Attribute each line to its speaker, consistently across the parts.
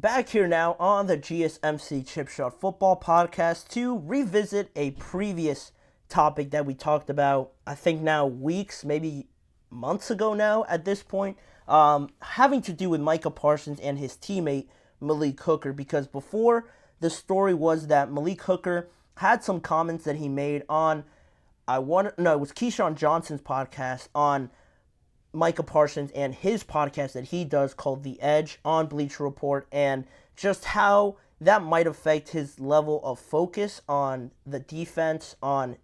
Speaker 1: back here now on the GSMC Chip Shot Football Podcast to revisit a previous topic that we talked about, I think now weeks, maybe months ago now at this point, having to do with Micah Parsons and his teammate Malik Hooker, because before the story was that Malik Hooker had some comments that he made on, it was Keyshawn Johnson's podcast on Micah Parsons and his podcast that he does called The Edge on Bleacher Report, and just how that might affect his level of focus on the defense, on,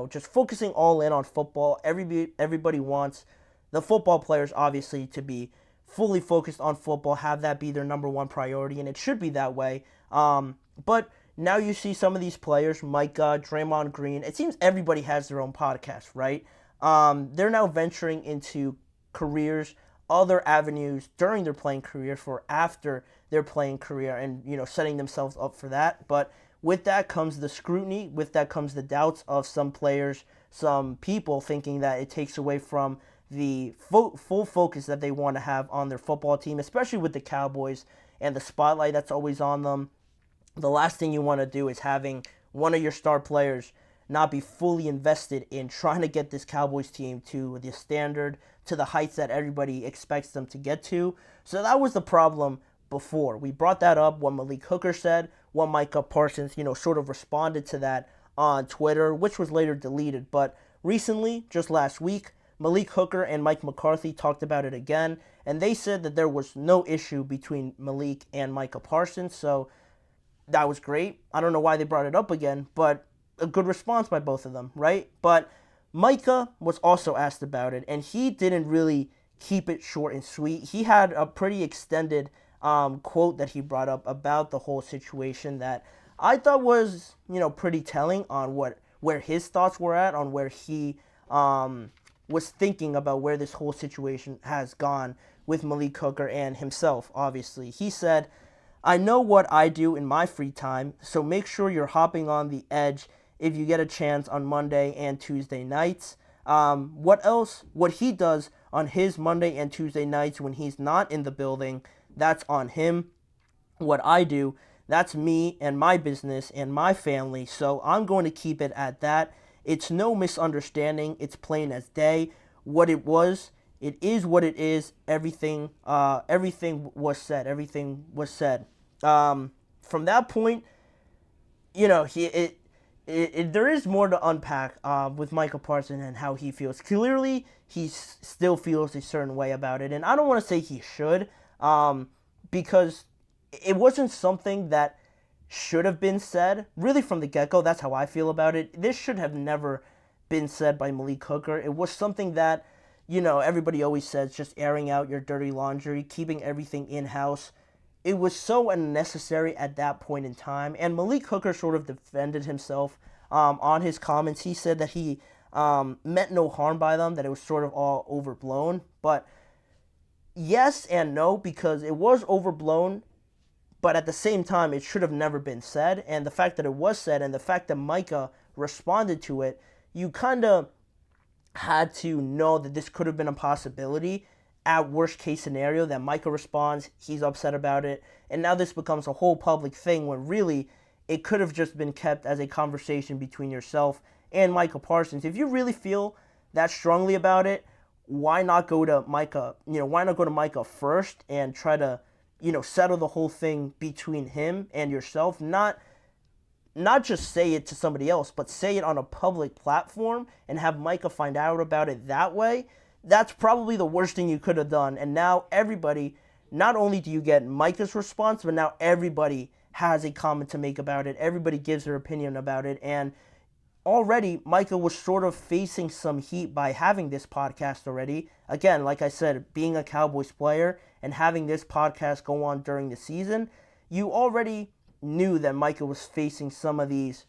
Speaker 1: just focusing all in on football. Everybody wants the football players, obviously, to be fully focused on football, have that be their number one priority, and it should be that way. But now you see some of these players, Micah, Draymond Green, it seems everybody has their own podcast, right? They're now venturing into careers, other avenues during their playing career for after their playing career, and setting themselves up for that. But with that comes the scrutiny, with that comes the doubts of some players, some people thinking that it takes away from the full focus that they want to have on their football team, especially with the Cowboys and the spotlight that's always on them. The last thing you want to do is having one of your star players not be fully invested in trying to get this Cowboys team to the standard, to the heights that everybody expects them to get to. So that was the problem before. We brought that up, what Malik Hooker said, what Micah Parsons, sort of responded to that on Twitter, which was later deleted. But recently, just last week, Malik Hooker and Mike McCarthy talked about it again, and they said that there was no issue between Malik and Micah Parsons, so that was great. I don't know why they brought it up again, but a good response by both of them, right? But Micah was also asked about it, and he didn't really keep it short and sweet. He had a pretty extended quote that he brought up about the whole situation that I thought was, pretty telling on where his thoughts were at, on where he was thinking about where this whole situation has gone with Malik Hooker and himself, obviously. He said, "I know what I do in my free time, so make sure you're hopping on The Edge if you get a chance on Monday and Tuesday nights." What he does on his Monday and Tuesday nights when he's not in the building, that's on him. What I do, that's me and my business and my family, so I'm going to keep it at that. It's no misunderstanding. It's plain as day. What it was, it is what it is. Everything was said. Everything was said. From that point, there is more to unpack with Micah Parsons and how he feels. Clearly, he still feels a certain way about it, and I don't want to say he should, because it wasn't something that should have been said, really from the get-go. That's how I feel about it. This should have never been said by Malik Hooker. It was something that, everybody always says, just airing out your dirty laundry, keeping everything in-house. It was so unnecessary at that point in time, and Malik Hooker sort of defended himself on his comments. He said that he meant no harm by them, that it was sort of all overblown, but yes and no, because it was overblown, but at the same time, it should have never been said. And the fact that it was said and the fact that Micah responded to it, you kind of had to know that this could have been a possibility. At worst case scenario, that Micah responds, he's upset about it, and now this becomes a whole public thing when really it could have just been kept as a conversation between yourself and Micah Parsons. If you really feel that strongly about it, why not go to Micah? Why not go to Micah first and try to settle the whole thing between him and yourself, not just say it to somebody else, but say it on a public platform and have Micah find out about it that way. That's probably the worst thing you could have done. And now everybody, not only do you get Micah's response, but now everybody has a comment to make about it. Everybody gives their opinion about it. And already Micah was sort of facing some heat by having this podcast already. Again, like I said, being a Cowboys player and having this podcast go on during the season, you already knew that Micah was facing some of these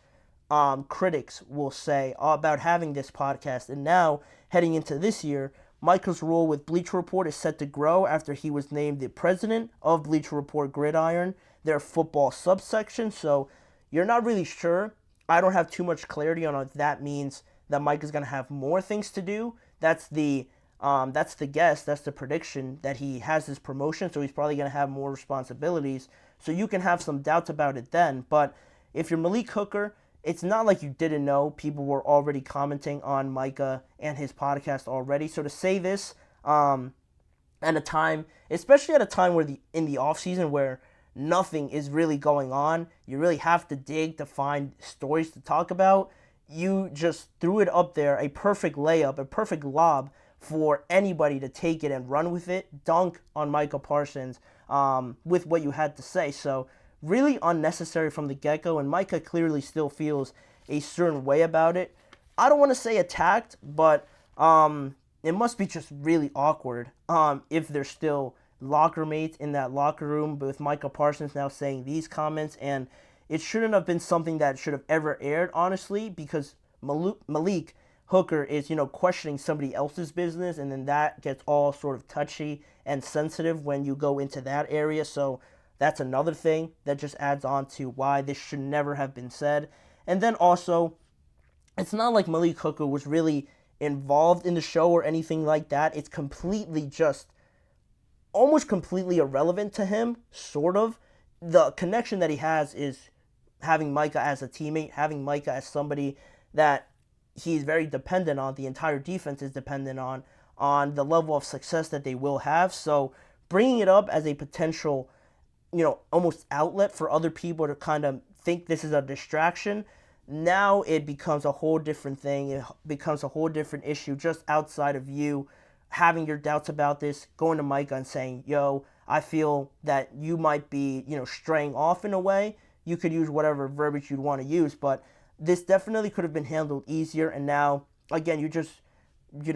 Speaker 1: critics, will say, about having this podcast. And now, heading into this year, Micah's role with Bleacher Report is set to grow after he was named the president of Bleacher Report Gridiron, their football subsection. So you're not really sure. I don't have too much clarity on if that means that Micah's going to have more things to do. That's the That's the guess, that's the prediction, that he has this promotion, so he's probably going to have more responsibilities. So you can have some doubts about it then. But if you're Malik Hooker, it's not like you didn't know. People were already commenting on Micah and his podcast already. So to say this at a time, especially at a time where in the offseason where nothing is really going on, you really have to dig to find stories to talk about. You just threw it up there, a perfect layup, a perfect lob for anybody to take it and run with it, dunk on Micah Parsons with what you had to say. So really unnecessary from the get-go, and Micah clearly still feels a certain way about it. I don't want to say attacked, but it must be just really awkward if they're still locker mates in that locker room with Micah Parsons now saying these comments, and it shouldn't have been something that should have ever aired, honestly, because Malik Hooker is, questioning somebody else's business, and then that gets all sort of touchy and sensitive when you go into that area. So that's another thing that just adds on to why this should never have been said. And then also, it's not like Malik Hooker was really involved in the show or anything like that. It's completely just, almost completely irrelevant to him, sort of. The connection that he has is having Micah as a teammate, having Micah as somebody that he's very dependent on, the entire defense is dependent on the level of success that they will have. So bringing it up as a potential, almost outlet for other people to kind of think this is a distraction, now it becomes a whole different thing. It becomes a whole different issue just outside of you having your doubts about this, going to Micah and saying, yo, I feel that you might be, straying off in a way. You could use whatever verbiage you'd want to use, but this definitely could have been handled easier. And now, again, you just,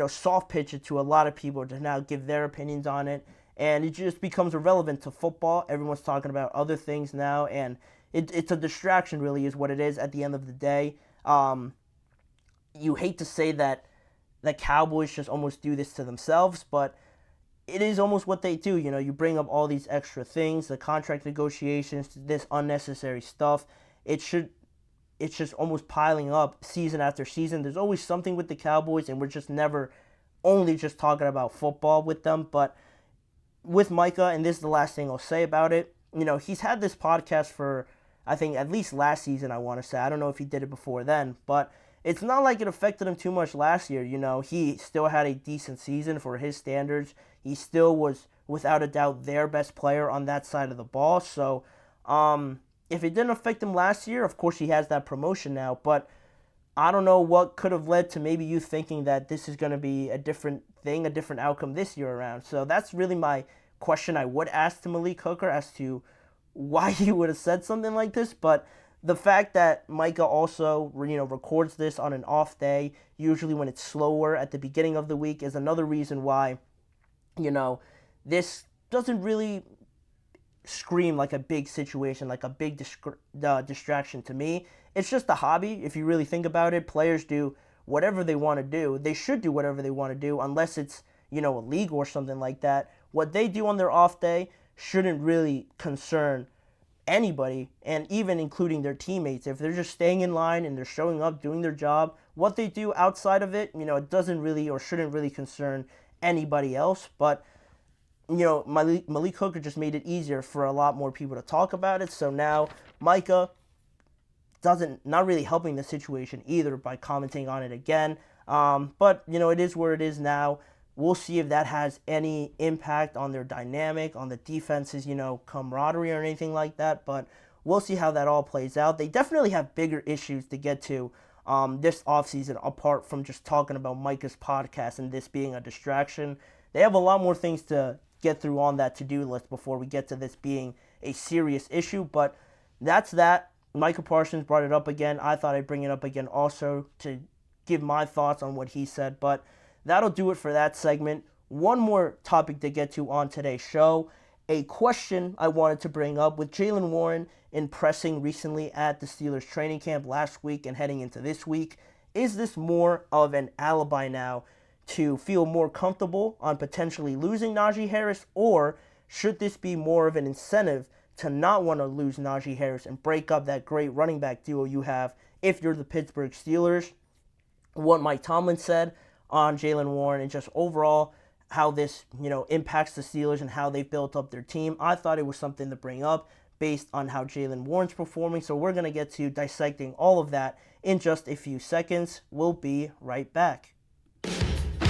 Speaker 1: soft pitch it to a lot of people to now give their opinions on it. And it just becomes irrelevant to football. Everyone's talking about other things now, and it's a distraction, really, is what it is at the end of the day. You hate to say that the Cowboys just almost do this to themselves, but it is almost what they do. You bring up all these extra things, the contract negotiations, this unnecessary stuff. It's just almost piling up season after season. There's always something with the Cowboys, and we're just never only just talking about football with them. But with Micah, and this is the last thing I'll say about it, he's had this podcast for, I think, at least last season, I want to say. I don't know if he did it before then, but it's not like it affected him too much last year. He still had a decent season for his standards. He still was, without a doubt, their best player on that side of the ball. So, if it didn't affect him last year, of course he has that promotion now, but I don't know what could have led to maybe you thinking that this is going to be a different thing, a different outcome this year around. So that's really my question I would ask to Malik Hooker as to why he would have said something like this. But the fact that Micah also, records this on an off day, usually when it's slower at the beginning of the week, is another reason why, this doesn't really scream like a big situation, like a big distraction to me. It's just a hobby. If you really think about it, players do whatever they want to do. They should do whatever they want to do, unless it's, illegal or something like that. What they do on their off day shouldn't really concern anybody, and even including their teammates. If they're just staying in line and they're showing up, doing their job, what they do outside of it, it doesn't really or shouldn't really concern anybody else. But Malik Hooker just made it easier for a lot more people to talk about it. So now Micah not really helping the situation either by commenting on it again. But it is where it is now. We'll see if that has any impact on their dynamic, on the defense's, camaraderie or anything like that. But we'll see how that all plays out. They definitely have bigger issues to get to this offseason, apart from just talking about Micah's podcast and this being a distraction. They have a lot more things to get through on that to-do list before we get to this being a serious issue. But that's that. Micah Parsons brought it up again. I thought I'd bring it up again also to give my thoughts on what he said. But that'll do it for that segment. One more topic to get to on today's show. A question I wanted to bring up with Jaylen Warren impressing recently at the Steelers training camp last week and heading into this week. Is this more of an alibi now to feel more comfortable on potentially losing Najee Harris, or should this be more of an incentive to not want to lose Najee Harris and break up that great running back duo you have if you're the Pittsburgh Steelers? What Mike Tomlin said on Jaylen Warren and just overall how this, impacts the Steelers and how they've built up their team. I thought it was something to bring up based on how Jaylen Warren's performing. So we're going to get to dissecting all of that in just a few seconds. We'll be right back.